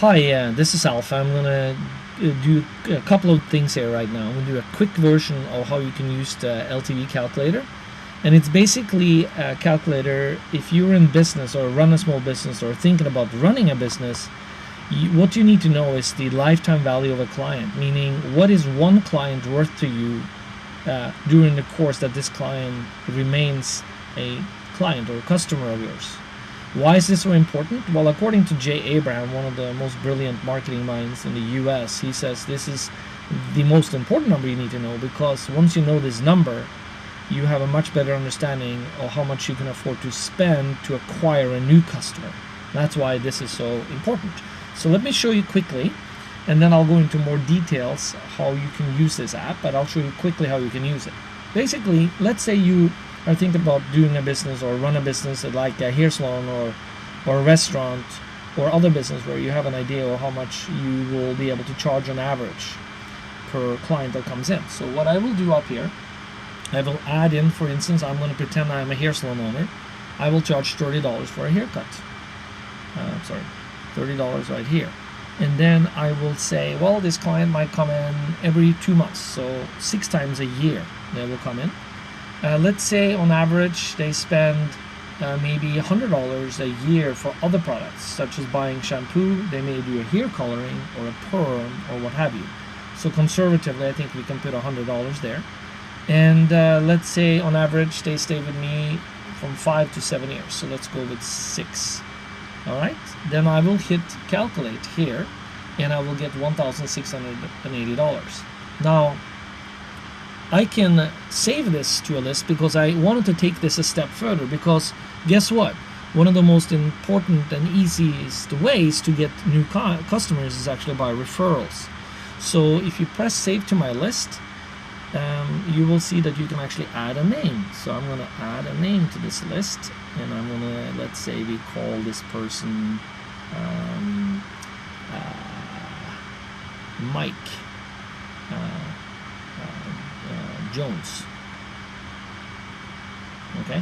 Hi, this is Alpha. I'm gonna do a couple of things here right now. I'm gonna do a quick version of how you can use the LTV calculator, and it's basically a calculator if you're in business or run a small business or thinking about running a business. What you need to know is the lifetime value of a client, meaning what is one client worth to you during the course that this client remains a client or a customer of yours. Why is this so important? Well, according to Jay Abraham, one of the most brilliant marketing minds in the US, he says this is the most important number you need to know, because once you know this number, you have a much better understanding of how much you can afford to spend to acquire a new customer. That's why this is so important. So let me show you quickly, and then I'll go into more details how you can use this app, but I'll show you quickly how you can use it. Basically, let's say you are thinking about doing a business or run a business like a hair salon or a restaurant or other business where you have an idea of how much you will be able to charge on average per client that comes in. So what I will do up here, I will add in, for instance, I'm going to pretend I'm a hair salon owner. I will charge $30 for a haircut. $30 right here. And then I will say, well, this client might come in every 2 months, so 6 times a year they will come in. Let's say on average they spend maybe $100 a year for other products, such as buying shampoo. They may do a hair coloring or a perm or what have you. So conservatively, I think we can put $100 there. And let's say on average they stay with me from 5 to 7 years. So let's go with 6. All right. Then I will hit calculate here, and I will get $1,680. Now, I can save this to a list because I wanted to take this a step further, because guess what? One of the most important and easiest ways to get new customers is actually by referrals. So if you press save to my list, you will see that you can actually add a name. So I'm going to add a name to this list, and I'm going to, let's say we call this person Mike Jones. Okay,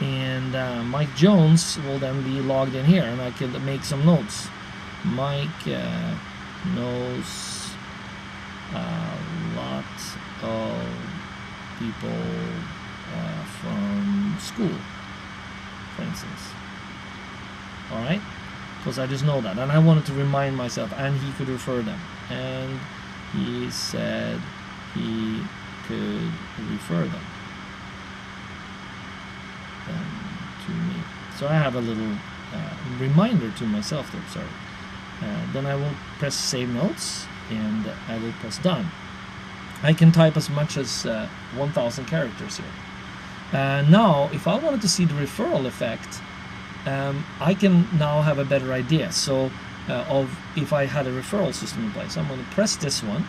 and Mike Jones will then be logged in here, and I can make some notes. Mike knows a lot of people from school, for instance. All right, because I just know that, and I wanted to remind myself, and he could refer them, and he said he could refer them to me. So I have a little reminder to myself there. Sorry. Then I will press save notes, and I will press done. I can type as much as 1,000 characters here. Now, if I wanted to see the referral effect, I can now have a better idea. So of if I had a referral system in place, I'm going to press this one.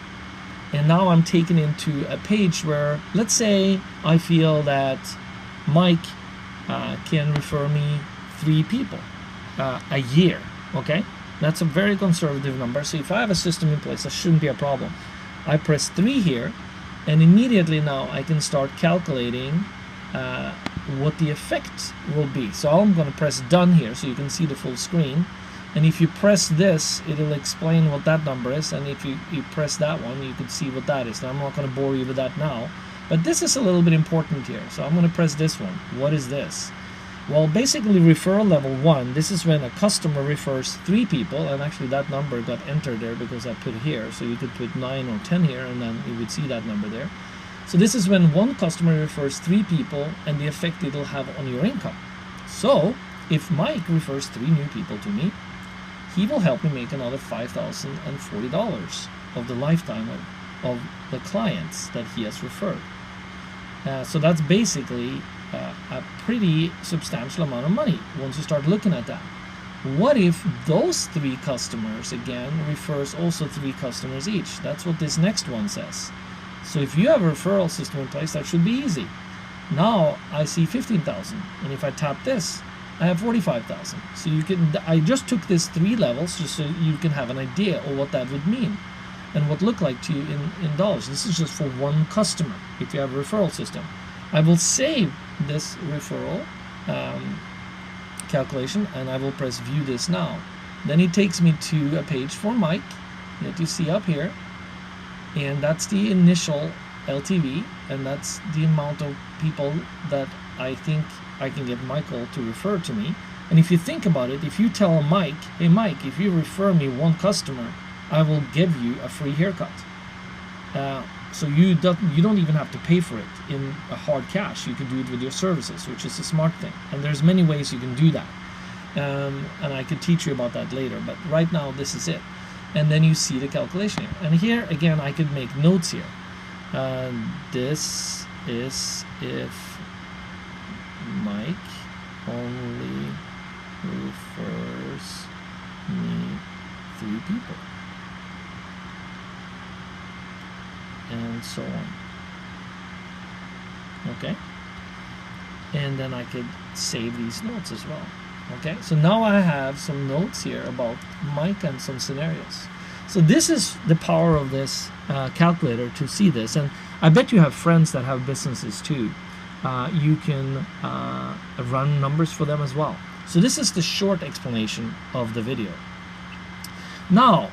And now I'm taken into a page where, let's say I feel that Mike can refer me 3 people a year. Okay, that's a very conservative number. So if I have a system in place, that shouldn't be a problem. I press 3 here, and immediately now I can start calculating what the effect will be. So I'm going to press done here so you can see the full screen. And if you press this, it'll explain what that number is. And if you press that one, you can see what that is. Now, I'm not going to bore you with that now, but this is a little bit important here. So I'm going to press this one. What is this? Well, basically referral level 1, this is when a customer refers 3 people, and actually that number got entered there because I put it here. So you could put 9 or 10 here, and then you would see that number there. So this is when one customer refers 3 people and the effect it'll have on your income. So if Mike refers 3 new people to me, he will help me make another $5,040 of the lifetime of the clients that he has referred. So that's basically a pretty substantial amount of money once you start looking at that. What if those 3 customers again refers also 3 customers each? That's what this next one says. So if you have a referral system in place, that should be easy. Now I see 15,000, and if I tap this, I have 45,000. So you can, I just took this 3 levels just so you can have an idea of what that would mean and what look like to you in dollars. This is just for one customer if you have a referral system. I will save this referral calculation, and I will press view this now. Then it takes me to a page for Mike that you see up here, and that's the initial LTV, and that's the amount of people that I think I can get Michael to refer to me. And if you think about it, if you tell Mike, hey Mike, if you refer me one customer, I will give you a free haircut. So you don't even have to pay for it in a hard cash. You can do it with your services, which is a smart thing. And there's many ways you can do that. And I could teach you about that later, but right now this is it. And then you see the calculation here. And here again I could make notes here. This is if Mike only refers me 3 people, and so on. Okay, and then I could save these notes as well. Okay, so now I have some notes here about Mike and some scenarios. So this is the power of this calculator to see this, and I bet you have friends that have businesses too. You can run numbers for them as well. So this is the short explanation of the video. Now,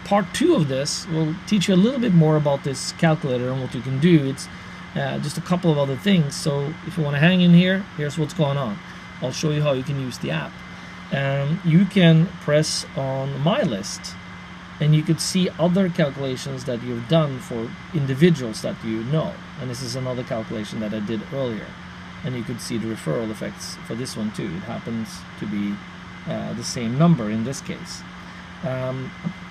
part 2 of this will teach you a little bit more about this calculator and what you can do. It's just a couple of other things. So if you want to hang in here, here's what's going on. I'll show you how you can use the app. You can press on My List, and you could see other calculations that you've done for individuals that you know. And this is another calculation that I did earlier. And you could see the referral effects for this one too. It happens to be the same number in this case.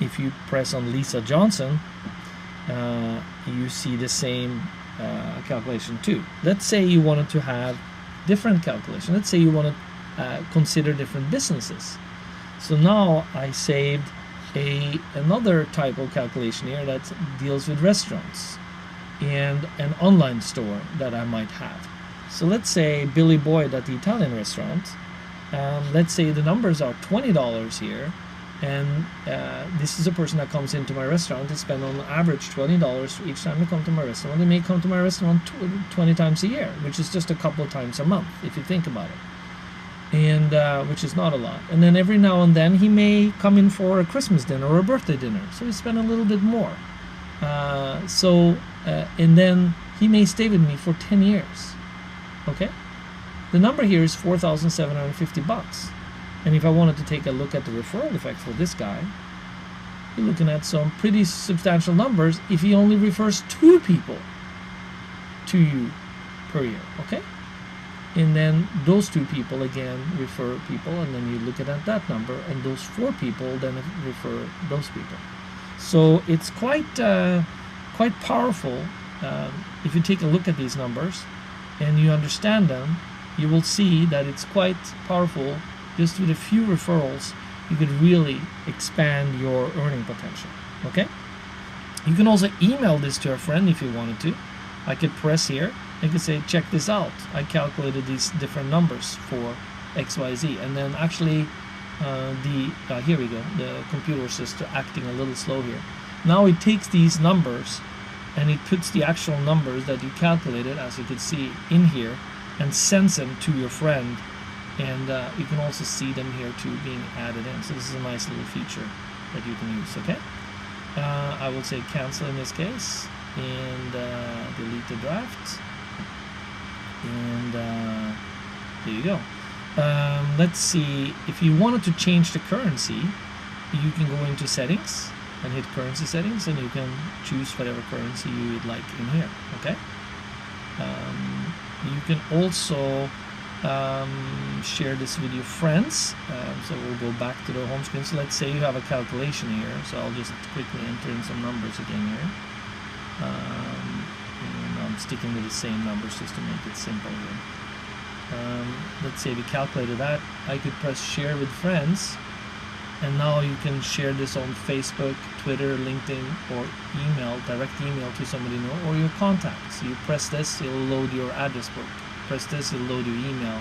If you press on Lisa Johnson, you see the same calculation too. Let's say you wanted to have different calculation. Let's say you want to consider different businesses. So now I saved another type of calculation here that deals with restaurants and an online store that I might have. So let's say Billy Boyd at the Italian restaurant. Let's say the numbers are $20 here, and this is a person that comes into my restaurant. They spend on average $20 each time they come to my restaurant. They may come to my restaurant 20 times a year, which is just a couple of times a month if you think about it. And which is not a lot. And then every now and then he may come in for a Christmas dinner or a birthday dinner, so he spend a little bit more. And then he may stay with me for 10 years. Okay, the number here is $4,750. And if I wanted to take a look at the referral effect for this guy, you're looking at some pretty substantial numbers if he only refers 2 people to you per year. Okay. And then those 2 people again refer people, and then you look at that number, and those 4 people then refer those people. So it's quite powerful. If you take a look at these numbers and you understand them, you will see that it's quite powerful. Just with a few referrals, you could really expand your earning potential. Okay. You can also email this to a friend if you wanted to. I could press here. I could say, check this out. I calculated these different numbers for XYZ, and then actually here we go. The computer is just acting a little slow here. Now it takes these numbers and it puts the actual numbers that you calculated, as you can see in here, and sends them to your friend. And you can also see them here too being added in. So this is a nice little feature that you can use. Okay. I will say cancel in this case and delete the draft. And there you go. Let's see, if you wanted to change the currency, you can go into settings and hit currency settings, and you can choose whatever currency you would like in here. Okay. You can also share this with your friends. So we'll go back to the home screen. So let's say you have a calculation here. So I'll just quickly enter in some numbers again here. And I'm sticking with the same numbers just to make it simple here. Let's say we calculated that. I could press share with friends, and now you can share this on Facebook, Twitter, LinkedIn, or email, direct email to somebody you know, or your contacts. So you press this, it'll load your address book. Press this, it'll load your email.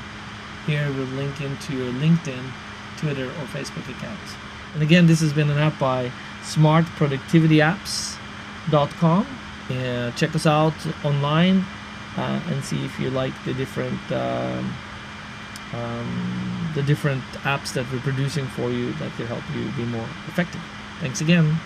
Here it will link into your LinkedIn, Twitter, or Facebook accounts. And again, this has been an app by smartproductivityapps.com. Check us out online and see if you like the different the different apps that we're producing for you that can help you be more effective. Thanks again.